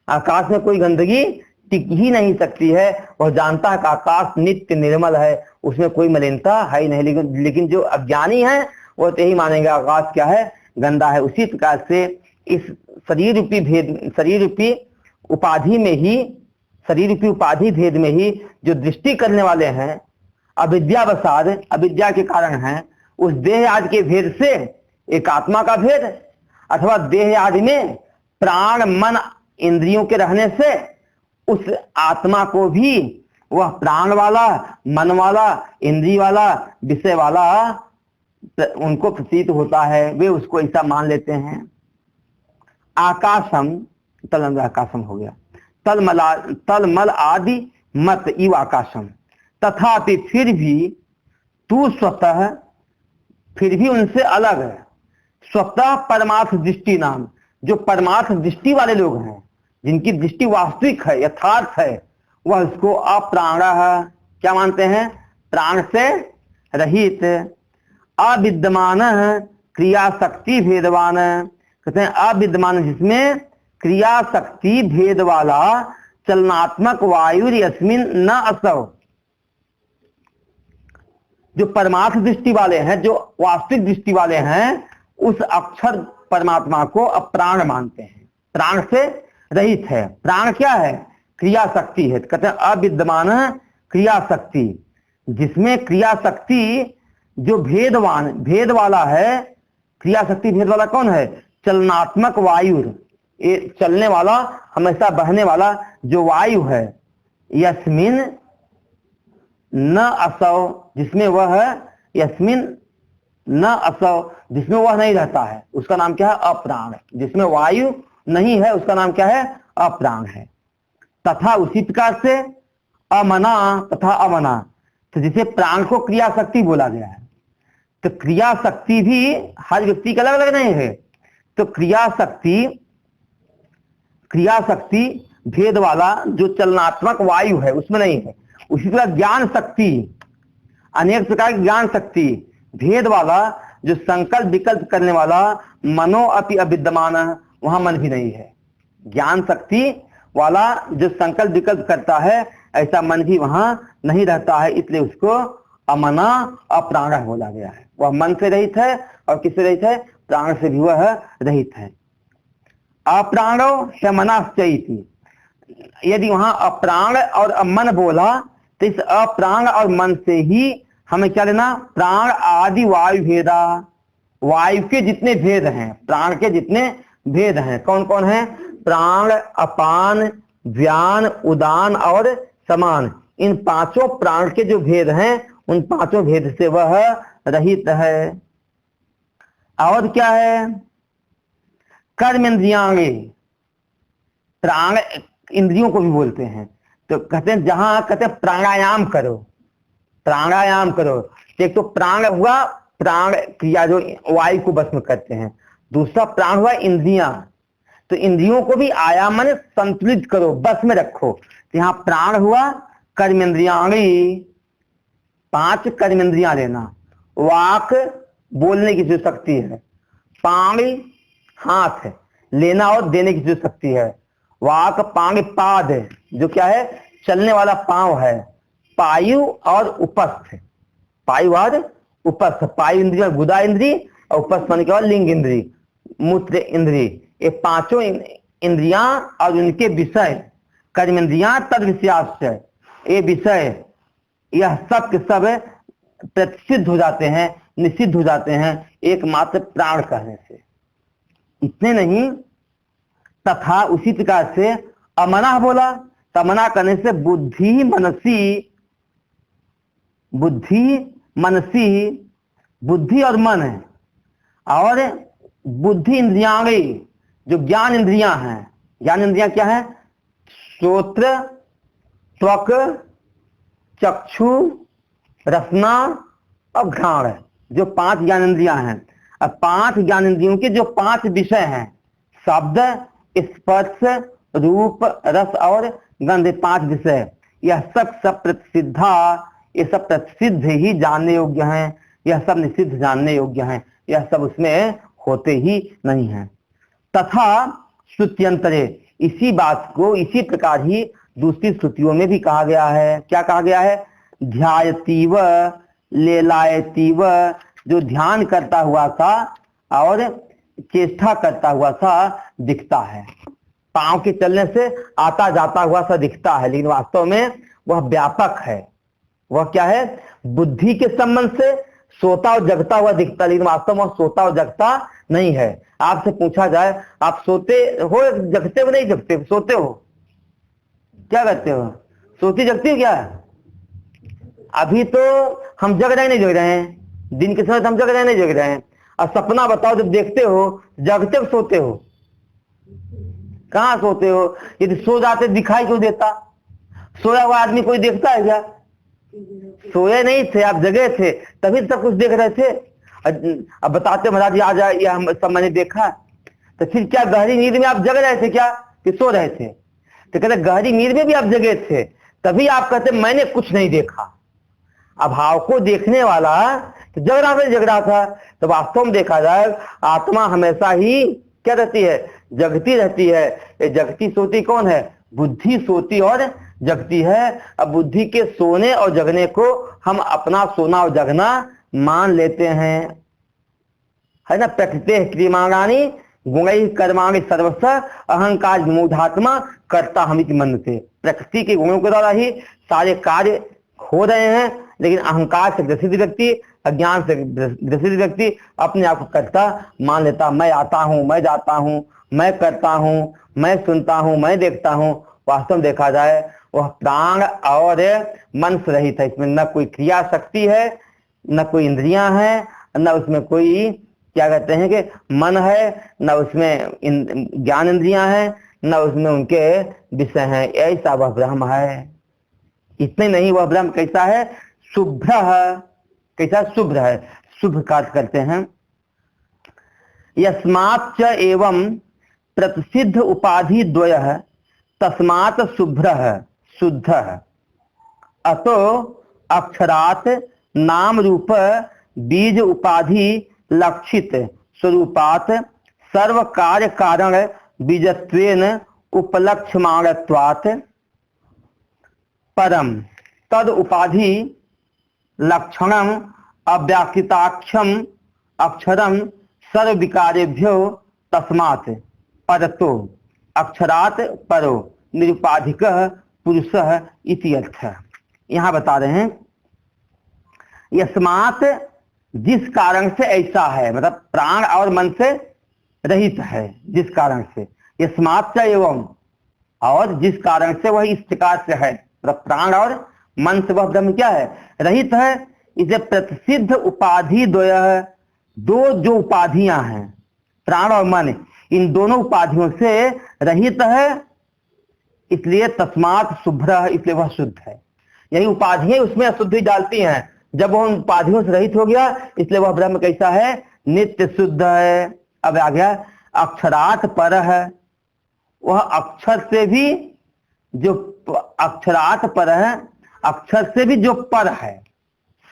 आकाश में कोई गंदगी टिक ही नहीं सकती है। वह जानता है कि आकाश नित्य निर्मल है, उसमें कोई मलिनता है ही नहीं। लेकिन जो अज्ञानी है वो तो यही मानेंगे आकाश क्या है? गंदा है। उसी प्रकार से इस शरीर रूपी भेद, शरीर रूपी उपाधि में ही, शरीर रूपी उपाधि भेद में ही जो दृष्टि करने वाले हैं, अविद्यावसाद, अविद्या के कारण है, उस देह आदि के भेद से एक आत्मा का भेद, अथवा देह आदि में प्राण मन इंद्रियों के रहने से उस आत्मा को भी वह प्राण वाला, मन वाला, इंद्रिय वाला, विषय वाला उनको प्रतीत होता है, वे उसको ऐसा मान लेते हैं। आकाशम, तल आकाशम हो गया, तलमल आदि मत इव आकाशम, तथापि फिर भी तू स्वतः, फिर भी उनसे अलग है। स्वतः परमार्थ दृष्टि नाम, जो परमार्थ दृष्टि वाले लोग हैं, जिनकी दृष्टि वास्तविक है, यथार्थ है, वह इसको अप्राण क्या मानते हैं? प्राण से रहित, अविद्यमान क्रिया शक्ति भेदवान, कहते हैं अविद्यमान जिसमें क्रिया शक्ति भेद वाला चलनात्मक वायु यस्मिन न असव। जो परमार्थ दृष्टि वाले हैं, जो वास्तविक दृष्टि वाले हैं, उस अक्षर परमात्मा को अप्राण मानते हैं, प्राण से रहित है। प्राण क्या है? क्रिया शक्ति है। कहते हैं अविद्यमान क्रिया शक्ति, जिसमें क्रिया शक्ति जो भेदवान, भेद वाला है। क्रिया शक्ति भेद वाला कौन है? चलनात्मक वायु, ये चलने वाला, हमेशा बहने वाला जो वायु है। यस्मिन न असव, जिसमें वह है, यस्मिन न असव, जिसमें वह नहीं रहता है, उसका नाम क्या है? अप्राण। जिसमें वायु नहीं है उसका नाम क्या है? अप्राण है। तथा उसी प्रकार से अमना तथा अमना, तो जिसे प्राण को क्रिया शक्ति बोला गया है, तो क्रिया शक्ति भी हर व्यक्ति का अलग अलग नहीं है। तो क्रिया शक्ति भेद वाला जो चलनात्मक वायु है उसमें नहीं है। उसी तरह ज्ञान शक्ति, अनेक प्रकार की ज्ञान शक्ति भेद वाला जो संकल्प विकल्प करने वाला मनो अपि अविद्यमान, वहां मन भी नहीं है। ज्ञान शक्ति वाला जो संकल्प विकल्प करता है, ऐसा मन भी वहां नहीं रहता है, इसलिए उसको अमना अप्राण बोला गया है। वह मन से रहित है, और किससे रहित है? प्राण से भी वह रहित है। अप्राणो शमनाश्चैति, यदि वहां अप्राण और अमन बोला तो इस अप्राण और मन से ही हमें क्या लेना? प्राण आदि वायु भेदा, वायु के जितने भेद हैं, प्राण के जितने भेद हैं, कौन कौन है? प्राण, अपान, व्यान, उदान और समान, इन पांचों प्राण के जो भेद हैं, उन पांचों भेद से वह रहित है। और क्या है? कर्म इंद्रियांगे, प्राण इंद्रियों को भी बोलते हैं। तो कहते हैं जहां कहते हैं प्राणायाम करो, प्राणायाम करो। एक तो प्राण हुआ, प्राण क्रिया जो वायु को बस में करते हैं। दूसरा प्राण हुआ इंद्रियां, तो इंद्रियों को भी आयाम माने संतुलित करो, बस में रखो। तो यहाँ प्राण हुआ, कर्मेंद्रियांगी, 5 कर्मेंद्रियां लेना। वाक बोलने की जो शक्ति है, पांग हाथ है, लेना और देने की जो शक्ति है। वाक पांग पाद है, जो क्या है? चलने वाला पांव है। पायु और उपस्थ, पायु और उपस्थ, पायु इंद्रिय गुदा इंद्री, और उपस्थ मन के बाद लिंग इंद्री, मूत्र इंद्री, ये पांचों इंद्रियां और उनके विषय, कर्मेंद्रियां तद विषयाश्चय, ये विषय, यह सब के सब प्रतिषिद्ध हो जाते हैं, निषिद्ध हो जाते हैं एकमात्र प्राण कहने से। इतने नहीं, तथा उसी प्रकार से अमना बोला, तमना करने से बुद्धि मनसी, बुद्धि और मन है, और बुद्धि इंद्रियांगी जो ज्ञान इंद्रियां हैं। ज्ञान इंद्रियां क्या है? श्रोत्र, त्वक, चक्षु, रसना और घ्राण, जो 5 ज्ञान इंद्रियां हैं। अब 5 ज्ञान इंद्रियों के जो 5 विषय हैं, शब्द, स्पर्श, रूप, रस और गंध, 5 विषय, यह सब प्रसिद्धा, ये सब प्रसिद्ध ही जानने योग्य हैं, यह सब निषिद्ध जानने योग्य हैं, यह सब उसमें होते ही नहीं हैं। तथा श्रुत्यंतरे, इसी बात को इसी प्रकार ही दूसरी श्रुतियों में भी कहा गया है। क्या कहा गया है? ध्यायतीव लेलायतीव, जो ध्यान करता हुआ सा और चेष्टा करता हुआ सा दिखता है, पांव के चलने से आता जाता हुआ सा दिखता है, लेकिन वास्तव में वह व्यापक है। वह क्या है? बुद्धि के संबंध से सोता और जगता हुआ दिखता, लेकिन वास्तव में सोता और जगता नहीं है। आपसे पूछा जाए, आप सोते हो, जगते हो? नहीं जगते, सोते हो, क्या करते हो? सोती जगती हो क्या? अभी तो हम जग रहे हैं, नहीं जग रहे हैं, दिन के समय हम जग रहे हैं, नहीं जग रहे हैं। और सपना बताओ, जब देखते हो जगते हो सोते हो? कहाँ सोते हो? यदि सो जाते दिखाई क्यों देता? सोया हुआ आदमी कोई देखता है क्या? सोए नहीं थे, आप जगे थे, तभी सब कुछ देख रहे थे। अब बताते महाराज जी आ जाए, यह हम सब मैंने देखा, तो फिर क्या गहरी नींद में आप जग रहे थे क्या कि सो रहे थे? तो कहते गहरी नींद में भी आप जगे थे, तभी आप कहते मैंने कुछ नहीं देखा। अभाव को देखने वाला तो जग रहा था। तो वास्तव में देखा जाए, आत्मा हमेशा ही क्या रहती है? जगती रहती है। ये जगती सोती कौन है? बुद्धि सोती और जगती है। अब बुद्धि के सोने और जगने को हम अपना सोना और जगना मान लेते हैं, है ना। प्रकृति क्रियमाणानि गुणै कर्माणि सर्वस्व अहंकार विमूढ़ात्मा कर्ता हमिति मन्यते। प्रकृति के गुणों के द्वारा ही सारे कार्य हो रहे हैं, लेकिन अहंकार से ग्रसित व्यक्ति, अज्ञान से ग्रसित व्यक्ति अपने आप को कर्ता मान लेता। मैं आता हूं, मैं जाता हूं, मैं करता हूं, मैं सुनता हूं, मैं देखता हूं। वास्तव में देखा जाए वह प्राण और मन से रहित है। इसमें न कोई क्रिया शक्ति है, न कोई इंद्रियां हैं, न उसमें कोई क्या कहते हैं कि मन है, न उसमें ज्ञान इंद्रियां हैं, न उसमें उनके विषय हैं। ऐसा वह ब्रह्म है। इतने नहीं, वह ब्रह्म कैसा है? शुभ्र है। कैसा? शुभ्र है। शुभ कार्य करते हैं। यस्माच्च एवं प्रतिसिद्ध उपाधि द्वयः तस्मात् शुभ्र शुद्ध। अतो अक्षरात् नाम रूप बीज उपाधि लक्षित स्वरूपात् सर्व कार्य कारण बीजत्वेन उपलक्ष्यमाणत्वात् परम तद उपाधि लक्षणम अव्याकृताक्षम अक्षरम सर्व विकारेभ्यो तस्मात् परतो अक्षरात् परो निरुपाधिक पुरुषः इति अर्थ। यहाँ बता रहे हैं यस्मात्, जिस कारण से ऐसा है, मतलब प्राण और मन से रहित है, जिस कारण से। यस्मात् एवं, और जिस कारण से वह इस प्रकार से है, मतलब प्राण और मन से वह ब्रह्म क्या है? रहित है। इसे प्रतिसिद्ध उपाधि द्वयः, दो जो उपाधियां हैं प्राण और मन, इन दोनों उपाधियों से रहित है, इसलिए तस्मात् शुभ्र, इसलिए वह शुद्ध है। यही उपाधियां उसमें अशुद्धि डालती हैं। जब वह उन उपाधियों से रहित हो गया, इसलिए वह ब्रह्म कैसा है? नित्य शुद्ध है। अब आ गया अक्षरात् पर है, वह अक्षर से भी जो अक्षरात् पर है, अक्षर से भी जो पर है,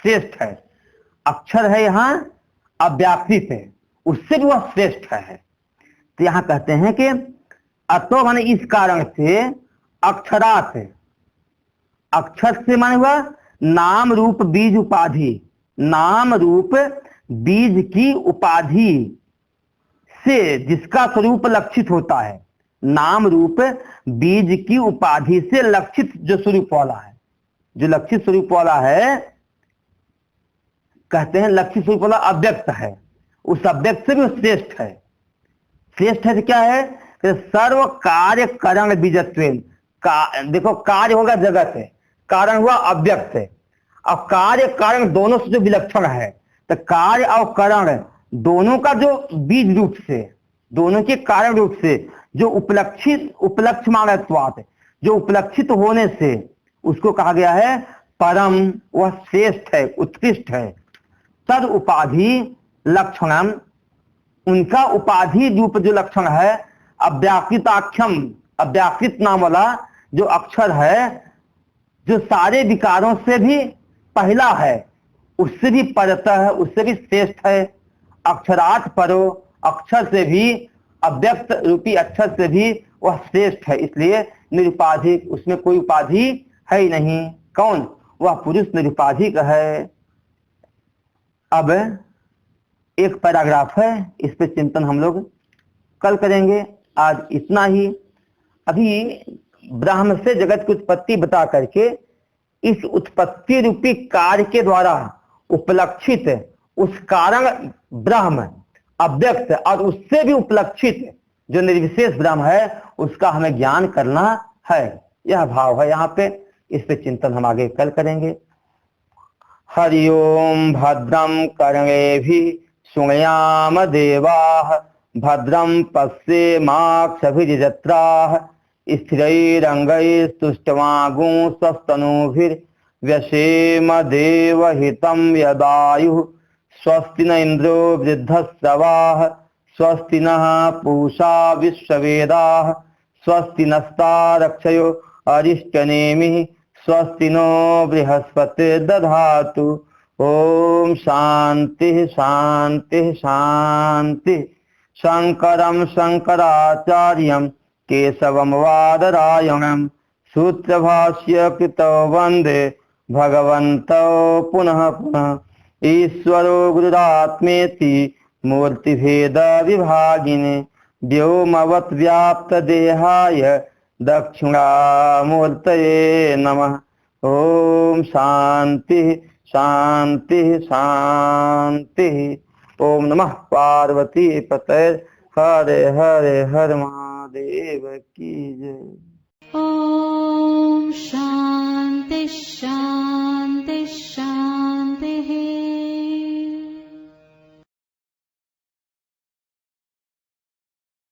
श्रेष्ठ है। अक्षर है यहाँ अव्याकृत है, उससे भी वह श्रेष्ठ है। तो यहाँ कहते हैं कि अतो माने इस कारण से, अक्षरात् अक्षर से माने हुआ नाम रूप बीज उपाधि, नाम रूप बीज की उपाधि से जिसका स्वरूप लक्षित होता है, नाम रूप बीज की उपाधि से लक्षित जो स्वरूप वाला है, जो लक्षित स्वरूप वाला है, कहते हैं लक्षित स्वरूप वाला अव्यक्त है। उस अव्यक्त से भी श्रेष्ठ है। श्रेष्ठ है तो क्या है कि सर्व कार्य कारण बीजत्वेन, देखो कार्य होगा जगत है, कारण हुआ अव्यक्त है, और कार्य कारण दोनों से जो विलक्षण है, तो कार्य और कारण दोनों का जो बीज रूप से, दोनों के कारण रूप से जो उपलक्ष्यमानत्वात्, जो उपलक्षित होने से उसको कहा गया है परम, वह श्रेष्ठ है, उत्कृष्ट है। तद उपाधि लक्षणम, उनका उपाधि रूप जो लक्षण है, अव्याकृताख्यम, अव्याकृत नाम वाला जो अक्षर है, जो सारे विकारों से भी पहला है, उससे भी परतः है, उससे भी श्रेष्ठ है। अक्षरात् परो, अक्षर से भी, अव्यक्त रूपी अक्षर से भी वह श्रेष्ठ है, इसलिए निरुपाधिक, उसमें कोई उपाधि है ही नहीं। कौन? वह पुरुष निरुपाधिक है। अब एक पैराग्राफ है, इस पे चिंतन हम लोग कल करेंगे। आज इतना ही। अभी ब्रह्म से जगत की उत्पत्ति बता करके इस उत्पत्ति रूपी कार्य के द्वारा उपलक्षित उस कारण ब्रह्म अव्यक्त और उससे भी उपलक्षित जो निर्विशेष ब्रह्म है, उसका हमें ज्ञान करना है। यह भाव है यहाँ पे। इस पे चिंतन हम आगे कल करेंगे। हरि ओम। भद्रम कर्णेभिः शृणुयाम देवाः, भद्रम पश्येमाक्षभिर्यजत्राः, स्थिरैरङ्गैस्तुष्टुवागुंसस्तनूभिर्व्यसेम देवहितं यदायुः। स्वस्ति न इन्द्रो वृद्धश्रवाः, स्वस्ति नः पूषा विश्ववेदाः, स्वस्ति नस्तारक्षयो अरिष्टनेमिः, स्वस्ति नो बृहस्पतिर्दधातु। ओम शांति शांति शांति। शंकरं शंकराचार्यं केशवं वादरायणं सूत्रभाष्य कृतो वंदे भगवन्तौ पुनः पुनः। ईश्वरो गुरुरात्मेति मूर्तिभेद विभागिने, व्योमवत् व्याप्त देहाय दक्षिणामूर्तये नमः। ओम शांति शांति शांति। ओम नमः पार्वती पतये। हरे हरे हर महादेव की जय। ॐ